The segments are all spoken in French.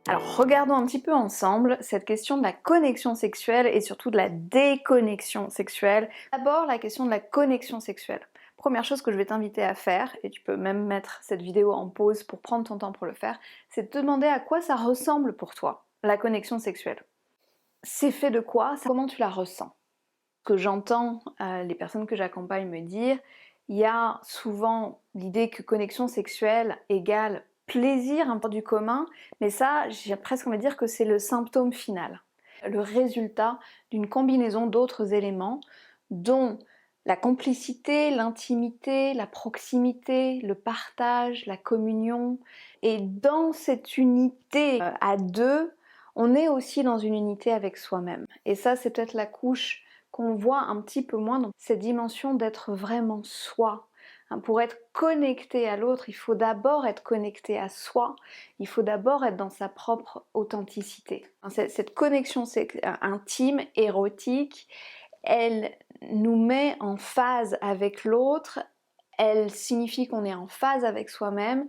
Alors regardons un petit peu ensemble cette question de la connexion sexuelle et surtout de la déconnexion sexuelle. D'abord la question de la connexion sexuelle. Première chose que je vais t'inviter à faire, et tu peux même mettre cette vidéo en pause pour prendre ton temps pour le faire, c'est de te demander à quoi ça ressemble pour toi, la connexion sexuelle. C'est fait de quoi? Comment tu la ressens? Que j'entends les personnes que j'accompagne me dire, il y a souvent l'idée que connexion sexuelle égale plaisir, un peu du commun, mais ça, j'ai presque envie de dire que c'est le symptôme final, le résultat d'une combinaison d'autres éléments, dont la complicité, l'intimité, la proximité, le partage, la communion. Et dans cette unité à deux, on est aussi dans une unité avec soi-même. Et ça, c'est peut-être la couche qu'on voit un petit peu moins dans cette dimension d'être vraiment soi. Pour être connecté à l'autre, il faut d'abord être connecté à soi, il faut d'abord être dans sa propre authenticité. Cette connexion intime, érotique, elle nous met en phase avec l'autre, elle signifie qu'on est en phase avec soi-même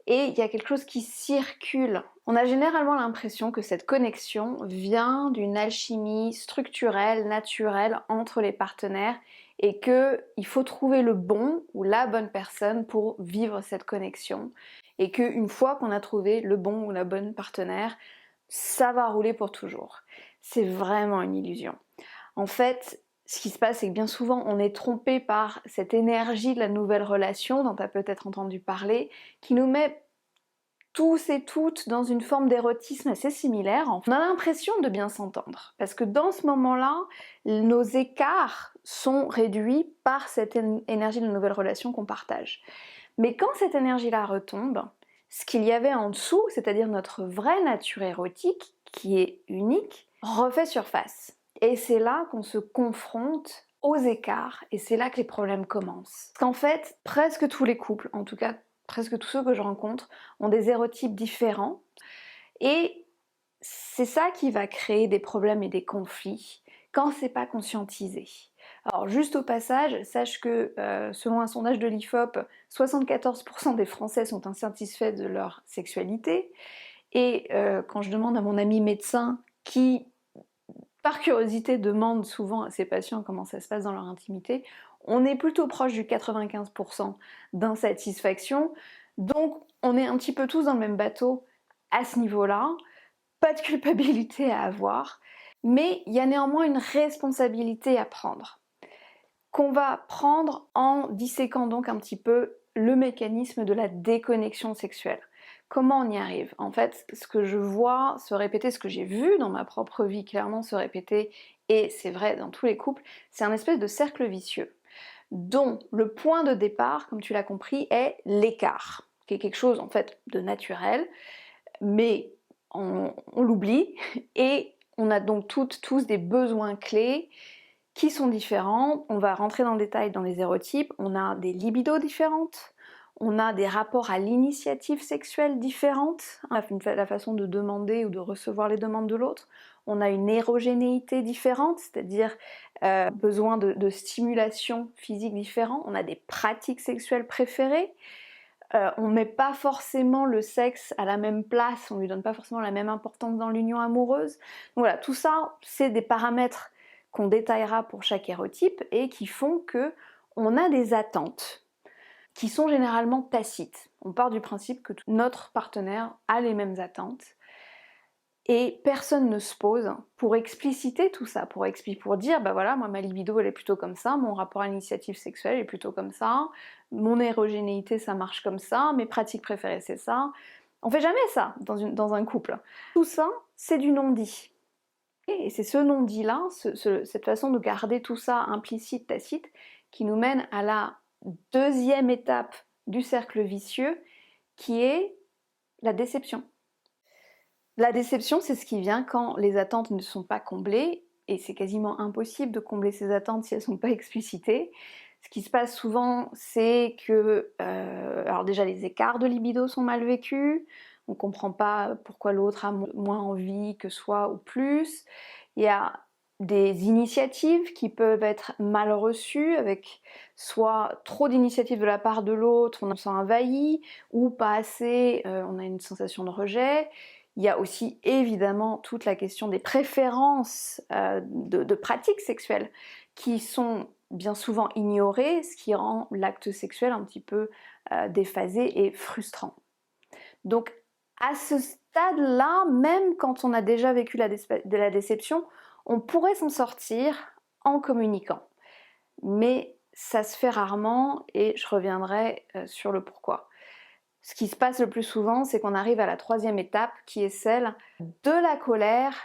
et il y a quelque chose qui circule. On a généralement l'impression que cette connexion vient d'une alchimie structurelle, naturelle entre les partenaires et qu'il faut trouver le bon ou la bonne personne pour vivre cette connexion et qu'une fois qu'on a trouvé le bon ou la bonne partenaire, ça va rouler pour toujours. C'est vraiment une illusion. En fait, ce qui se passe, c'est que bien souvent, on est trompé par cette énergie de la nouvelle relation dont tu as peut-être entendu parler, qui nous met tous et toutes dans une forme d'érotisme assez similaire. On a l'impression de bien s'entendre, parce que dans ce moment-là, nos écarts sont réduits par cette énergie de la nouvelle relation qu'on partage. Mais quand cette énergie-là retombe, ce qu'il y avait en dessous, c'est-à-dire notre vraie nature érotique, qui est unique, refait surface. Et c'est là qu'on se confronte aux écarts, et c'est là que les problèmes commencent. Parce qu'en fait, presque tous les couples, en tout cas presque tous ceux que je rencontre, ont des érotypes différents, et c'est ça qui va créer des problèmes et des conflits quand c'est pas conscientisé. Alors juste au passage, sache que selon un sondage de l'IFOP, 74% des Français sont insatisfaits de leur sexualité, et quand je demande à mon ami médecin qui par curiosité, demande souvent à ses patients comment ça se passe dans leur intimité, on est plutôt proche du 95% d'insatisfaction, donc on est un petit peu tous dans le même bateau à ce niveau-là, pas de culpabilité à avoir, mais il y a néanmoins une responsabilité à prendre, qu'on va prendre en disséquant donc un petit peu le mécanisme de la déconnexion sexuelle. Comment on y arrive? En fait, ce que je vois se répéter, ce que j'ai vu dans ma propre vie clairement se répéter, et c'est vrai dans tous les couples, c'est un espèce de cercle vicieux, dont le point de départ, comme tu l'as compris, est l'écart, qui est quelque chose en fait de naturel, mais on l'oublie, et on a donc toutes, tous des besoins clés qui sont différents. On va rentrer dans le détail dans les érotypes, on a des libidos différentes, on a des rapports à l'initiative sexuelle différentes, la façon de demander ou de recevoir les demandes de l'autre, on a une érogénéité différente, c'est-à-dire besoin de stimulation physique différent, on a des pratiques sexuelles préférées, on met pas forcément le sexe à la même place, on lui donne pas forcément la même importance dans l'union amoureuse. Donc voilà, tout ça, c'est des paramètres qu'on détaillera pour chaque érotype et qui font que on a des attentes qui sont généralement tacites. On part du principe que notre partenaire a les mêmes attentes et personne ne se pose pour expliciter tout ça, pour dire bah voilà, moi ma libido elle est plutôt comme ça, mon rapport à l'initiative sexuelle est plutôt comme ça, mon érogénéité ça marche comme ça, mes pratiques préférées c'est ça. On fait jamais ça dans un couple. Tout ça, c'est du non-dit. Et c'est ce non-dit là, cette façon de garder tout ça implicite, tacite, qui nous mène à la deuxième étape du cercle vicieux, qui est la déception. La déception, c'est ce qui vient quand les attentes ne sont pas comblées, et c'est quasiment impossible de combler ces attentes si elles ne sont pas explicitées. Ce qui se passe souvent, c'est que, alors déjà les écarts de libido sont mal vécus, on ne comprend pas pourquoi l'autre a moins envie que soi ou plus. Il y a des initiatives qui peuvent être mal reçues, avec soit trop d'initiatives de la part de l'autre, on se sent envahi, ou pas assez, on a une sensation de rejet. Il y a aussi évidemment toute la question des préférences de pratiques sexuelles qui sont bien souvent ignorées, ce qui rend l'acte sexuel un petit peu déphasé et frustrant. Donc à ce stade-là, même quand on a déjà vécu de la déception, on pourrait s'en sortir en communiquant. Mais ça se fait rarement et je reviendrai sur le pourquoi. Ce qui se passe le plus souvent, c'est qu'on arrive à la troisième étape qui est celle de la colère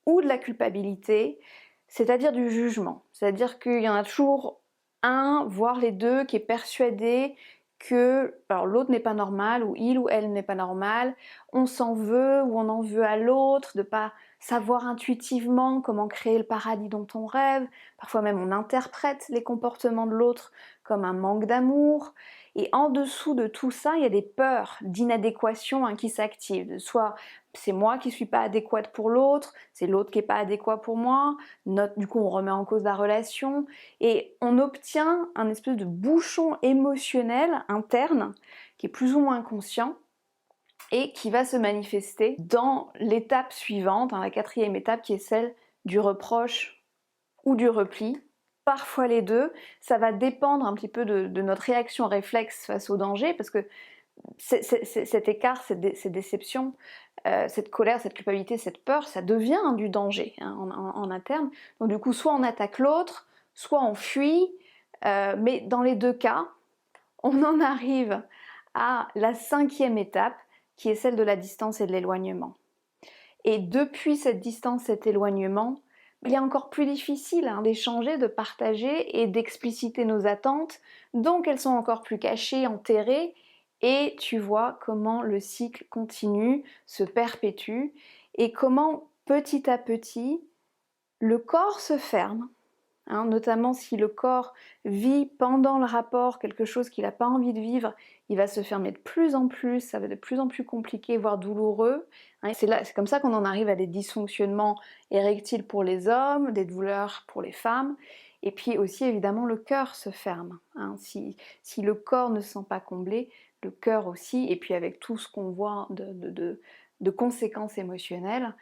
ou de la culpabilité, c'est-à-dire du jugement. C'est-à-dire qu'il y en a toujours un, voire les deux, qui est persuadé que l'autre n'est pas normal ou il ou elle n'est pas normal, on s'en veut ou on en veut à l'autre, de pas savoir intuitivement comment créer le paradis dont on rêve, parfois même on interprète les comportements de l'autre comme un manque d'amour, et en dessous de tout ça, il y a des peurs d'inadéquation qui s'activent, soit c'est moi qui suis pas adéquate pour l'autre, c'est l'autre qui est pas adéquat pour moi, du coup on remet en cause la relation, et on obtient un espèce de bouchon émotionnel interne qui est plus ou moins conscient et qui va se manifester dans l'étape suivante, la quatrième étape qui est celle du reproche ou du repli. Parfois les deux, ça va dépendre un petit peu de notre réaction réflexe face au danger, parce que cet écart, ces déceptions, cette colère, cette culpabilité, cette peur, ça devient du danger en interne. Donc du coup, soit on attaque l'autre, soit on fuit, mais dans les deux cas, on en arrive à la cinquième étape, qui est celle de la distance et de l'éloignement. Et depuis cette distance, cet éloignement, il est encore plus difficile d'échanger, de partager et d'expliciter nos attentes, donc elles sont encore plus cachées, enterrées, et tu vois comment le cycle continue, se perpétue, et comment petit à petit, le corps se ferme, notamment si le corps vit pendant le rapport quelque chose qu'il n'a pas envie de vivre, il va se fermer de plus en plus, ça va être de plus en plus compliqué, voire douloureux. C'est comme ça qu'on en arrive à des dysfonctionnements érectiles pour les hommes, des douleurs pour les femmes, et puis aussi évidemment le cœur se ferme. Si le corps ne se sent pas comblé, le cœur aussi, et puis avec tout ce qu'on voit de conséquences émotionnelles,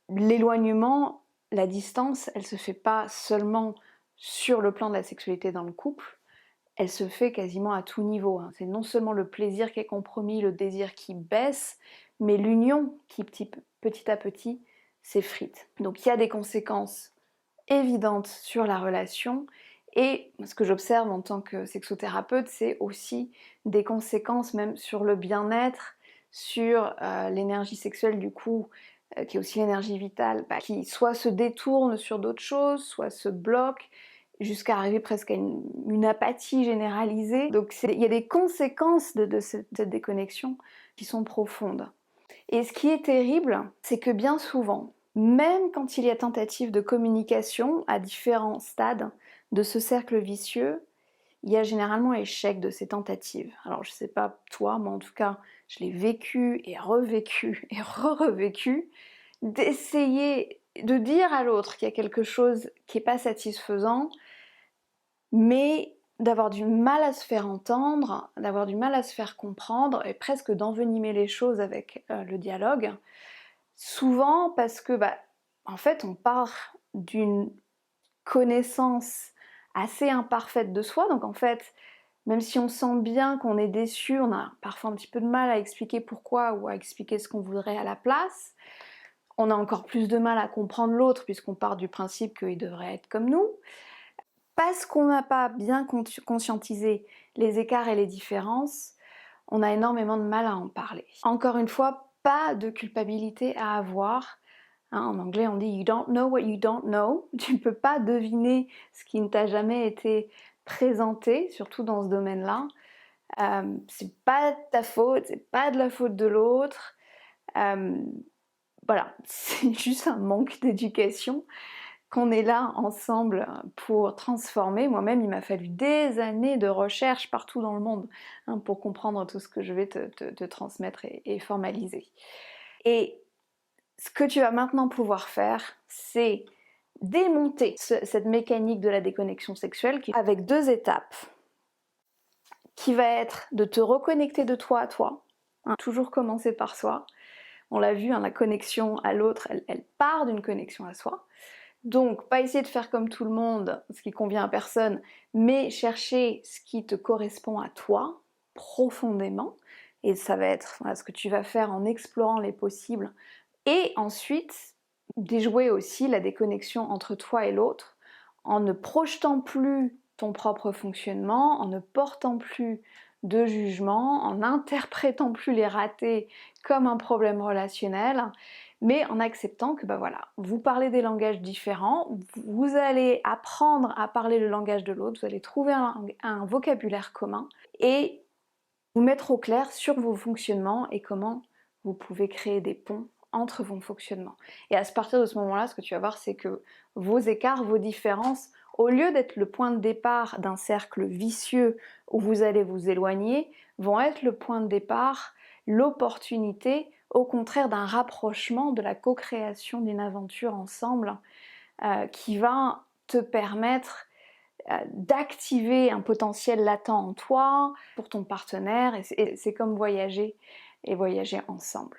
l'éloignement, la distance, elle se fait pas seulement sur le plan de la sexualité dans le couple, elle se fait quasiment à tout niveau. C'est non seulement le plaisir qui est compromis, le désir qui baisse, mais l'union qui petit à petit s'effrite. Donc il y a des conséquences évidentes sur la relation, et ce que j'observe en tant que sexothérapeute, c'est aussi des conséquences même sur le bien-être, sur l'énergie sexuelle du coup, qui est aussi l'énergie vitale, qui soit se détourne sur d'autres choses, soit se bloque, jusqu'à arriver presque à une apathie généralisée. Donc il y a des conséquences de cette déconnexion qui sont profondes. Et ce qui est terrible, c'est que bien souvent, même quand il y a tentative de communication à différents stades de ce cercle vicieux, il y a généralement échec de ces tentatives. Alors je sais pas toi, mais en tout cas, je l'ai vécu et revécu et revécu, d'essayer de dire à l'autre qu'il y a quelque chose qui n'est pas satisfaisant, mais d'avoir du mal à se faire entendre, d'avoir du mal à se faire comprendre, et presque d'envenimer les choses avec le dialogue. Souvent parce que, en fait, on part d'une connaissance assez imparfaite de soi, donc en fait, même si on sent bien qu'on est déçu, on a parfois un petit peu de mal à expliquer pourquoi ou à expliquer ce qu'on voudrait à la place. On a encore plus de mal à comprendre l'autre puisqu'on part du principe qu'il devrait être comme nous. Parce qu'on n'a pas bien conscientisé les écarts et les différences, on a énormément de mal à en parler. Encore une fois, pas de culpabilité à avoir. En anglais, on dit « you don't know what you don't know ». Tu ne peux pas deviner ce qui ne t'a jamais été présenté, surtout dans ce domaine-là. C'est pas de ta faute, c'est pas de la faute de l'autre. Voilà, c'est juste un manque d'éducation qu'on est là ensemble pour transformer. Moi-même, il m'a fallu des années de recherche partout dans le monde pour comprendre tout ce que je vais te transmettre et formaliser. Et ce que tu vas maintenant pouvoir faire, c'est démonter cette mécanique de la déconnexion sexuelle avec deux étapes, qui va être de te reconnecter de toi à toi, toujours commencer par soi, On l'a vu, hein, la connexion à l'autre, elle part d'une connexion à soi. Donc, pas essayer de faire comme tout le monde, ce qui convient à personne, mais chercher ce qui te correspond à toi, profondément. Et ça va être voilà, ce que tu vas faire en explorant les possibles. Et ensuite, déjouer aussi la déconnexion entre toi et l'autre, en ne projetant plus ton propre fonctionnement, en ne portant plus de jugement, en n'interprétant plus les ratés comme un problème relationnel, mais en acceptant que bah voilà, vous parlez des langages différents, vous allez apprendre à parler le langage de l'autre, vous allez trouver un vocabulaire commun et vous mettre au clair sur vos fonctionnements et comment vous pouvez créer des ponts entre vos fonctionnements. Et à partir de ce moment-là, ce que tu vas voir, c'est que vos écarts, vos différences, au lieu d'être le point de départ d'un cercle vicieux où vous allez vous éloigner, vont être le point de départ, l'opportunité, au contraire d'un rapprochement, de la co-création d'une aventure ensemble qui va te permettre d'activer un potentiel latent en toi, pour ton partenaire, et c'est comme voyager et voyager ensemble.